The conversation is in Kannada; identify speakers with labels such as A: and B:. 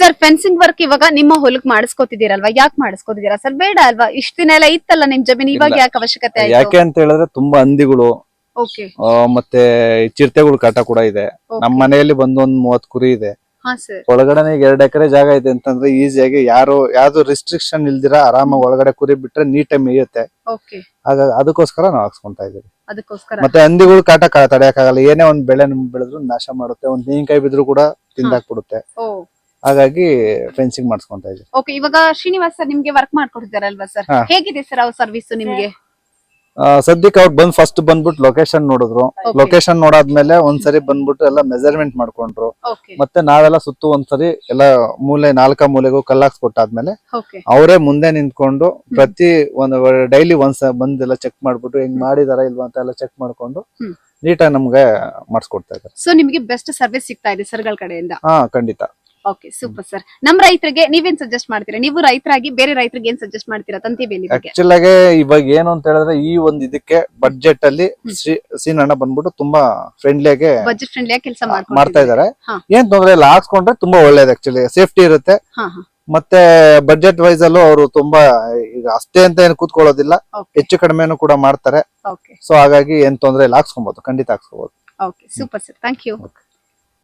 A: ಸರ್ ಫೆನ್ಸಿಂಗ್ ವರ್ಕ್ ಇವಾಗ ನಿಮ್ಮ ಹೊಲಕ್ ಮಾಡಿಸ್ಕೊತಿದ್ದೀರಲ್ವಾ? ಯಾಕೆ ಮಾಡಿಸ್ಕೊತಿದ್ದೀರಾ ಸರ್? ಬೇಡ ಅಲ್ವಾ? ಇಷ್ಟ ದಿನ ಎಲ್ಲ ಇತ್ತಲ್ಲ ನಿಮ್ ಜಮೀನ್, ಇವಾಗ ಯಾಕೆ ಅವಶ್ಯಕತೆ ಆಯ್ತು?
B: ಯಾಕೆ ಅಂತ ಹೇಳಿದ್ರೆ ತುಂಬಾ ಹಂದಿಗಳು
A: ಓಕೆ.
B: ಮತ್ತೆ ಚಿರತೆಗಳು ಕಾಟ ಕೂಡ ಇದೆ. ನಮ್ಮ ಮನೆಯಲ್ಲಿ ಬಂದು ಒಂದ್ 30 ಕುರಿ ಇದೆ.
A: ಹಾ ಸರ್.
B: ಒಳಗಡೆ 2 ಎಕರೆ ಜಾಗ ಇದೆ ಅಂತಂದ್ರೆ ಈಸಿಯಾಗಿ ಯಾವ್ದು ರಿಸ್ಟ್ರಿಕ್ಷನ್ ಇಲ್ದಿರಾ ಆರಾಮಾಗಿ ಒಳಗಡೆ ಕುರಿ ಬಿಟ್ರೆ ನೀಟಾಗಿ ಮೇಯುತ್ತೆ.
A: ಓಕೆ.
B: ಅದಕ್ಕೋಸ್ಕರ ನಾವು ಹಾಕ್ಸ್ಕೊಂತಾ ಇದೀವಿ.
A: ಅದಕ್ಕೋಸ್ಕರ
B: ಮತ್ತೆ ಹಂದಿಗಳು ಕಾಟ ತಡೆಯಕ್ಕಾಗಲ್ಲ. ಏನೇ ಒಂದ್ ಬೆಳೆ ಬೆಳೆದ್ರು ನಾಶ ಮಾಡುತ್ತೆ. ಒಂದ್ ತೆಂಗಿನಕಾಯಿ ಬಿದ್ರು ಕೂಡ ತಿಂದಾಕ್ಬಿಡುತ್ತೆ. ಹಾಗಾಗಿ ಫೆನ್ಸಿಂಗ್ ಮಾಡಿಸ್ಕೊಂತಾ ಇದೀವಿ.
A: ಓಕೆ. ಇವಾಗ ಶ್ರೀನಿವಾಸ್ ಸರ್ ನಿಮ್ಗೆ ವರ್ಕ್ ಮಾಡ್ಕೊಡ್ತಿದಾರಲ್ವಾ ಸರ್? ಹೇಗಿದೆ ಸರ್ ಅವ್ರ ಸರ್ವಿಸ್ ನಿಮ್ಗೆ?
B: ಸದ್ಯಕ್ಕೆ ಅವ್ರು ಫಸ್ಟ್ ಬಂದ್ಬಿಟ್ಟು ಲೊಕೇಶನ್ ನೋಡಿದ್ರು. ಲೊಕೇಶನ್ ನೋಡಾದ್ಮೇಲೆ ಒಂದ್ಸರಿ ಬಂದ್ಬಿಟ್ಟು ಎಲ್ಲ ಮೆಜರ್ಮೆಂಟ್ ಮಾಡ್ಕೊಂಡ್ರು. ಮತ್ತೆ ನಾವೆಲ್ಲ ಸುತ್ತು ಒಂದ್ಸರಿ ಎಲ್ಲ ನಾಲ್ಕ ಮೂಲೆಗೂ ಕಲ್ಲಾಕ್ಸ್ಕೊಟ್ಟಾದ್ಮೇಲೆ ಅವರೇ ಮುಂದೆ ನಿಂತ್ಕೊಂಡು ಪ್ರತಿ ಡೈಲಿ ಬಂದೆಲ್ಲ ಚೆಕ್ ಮಾಡ್ಬಿಟ್ಟು ಹೆಂಗ್ ಮಾಡಿದಾರ ಇಲ್ವಾ ಅಂತ ಎಲ್ಲ ಚೆಕ್ ಮಾಡ್ಕೊಂಡು ನೀಟಾಗಿ ನಮ್ಗೆ ಮಾಡಿಸ್ಕೊಡ್ತಾ ಇದ್ದಾರೆ.
A: ಸೊ ನಿಮ್ಗೆ ಬೆಸ್ಟ್ ಸರ್ವಿಸ್ ಸಿಗ್ತಾ ಇದೆ ಸರ್ಗಳ ಕಡೆಯಿಂದ?
B: ಖಂಡಿತ.
A: Okay, super sir. ನಮ್ ರೈತರಿಗೆ ನೀವೇನ್ ಸಜೆಸ್ಟ್ ಮಾಡ್ತೀರಾ? ನೀವು ರೈತರಾಗಿ ಬೇರೆ ರೈತರಿಗೆ ಏನ್ ಸಜೆಸ್ಟ್ ಮಾಡ್ತೀರಾ ತಂತಿ ಬೇಲಿ ಬಗ್ಗೆ?
B: ಆಕ್ಚುಲ್ ಆಗಿ ಇವಾಗ ಏನು ಅಂತ ಹೇಳಿದ್ರೆ ಈ ಒಂದ್ ಇದಕ್ಕೆ ಬಡ್ಜೆಟ್ ಅಲ್ಲಿ ಸೀನಣ್ಣ ಬಂದ್ಬಿಟ್ಟು ತುಂಬಾ ಫ್ರೆಂಡ್ಲಿಯಾಗಿ
A: ಬಜೆಟ್ ಫ್ರೆಂಡ್ಲಿ ಕೆಲಸ
B: ಮಾಡ್ತಾ ಇದಾರೆ. ಏನ್ ತೊಂದ್ರೆ ಇಲ್ಲ, ಹಾಕ್ಸ್ಕೊಂಡ್ರೆ ತುಂಬಾ ಒಳ್ಳೇದು. ಆಕ್ಚುಲಿ ಸೇಫ್ಟಿ ಇರುತ್ತೆ. ಮತ್ತೆ ಬಡ್ಜೆಟ್ ವೈಸ್ ಅಲ್ಲೂ ಅವರು ತುಂಬಾ ಈಗ ಅಷ್ಟೇ ಅಂತ ಏನು ಕೂತ್ಕೊಳ್ಳೋದಿಲ್ಲ, ಹೆಚ್ಚು ಕಡಿಮೆನು ಕೂಡ ಮಾಡ್ತಾರೆ. ಸೊ ಹಾಗಾಗಿ ಏನ್ ತೊಂದ್ರೆ ಇಲ್ಲ, ಹಾಕ್ಸ್ಕೊಬಹುದು, ಖಂಡಿತ ಹಾಕ್ಸ್ಕೊಬಹುದು.
A: Okay, super sir, thank you.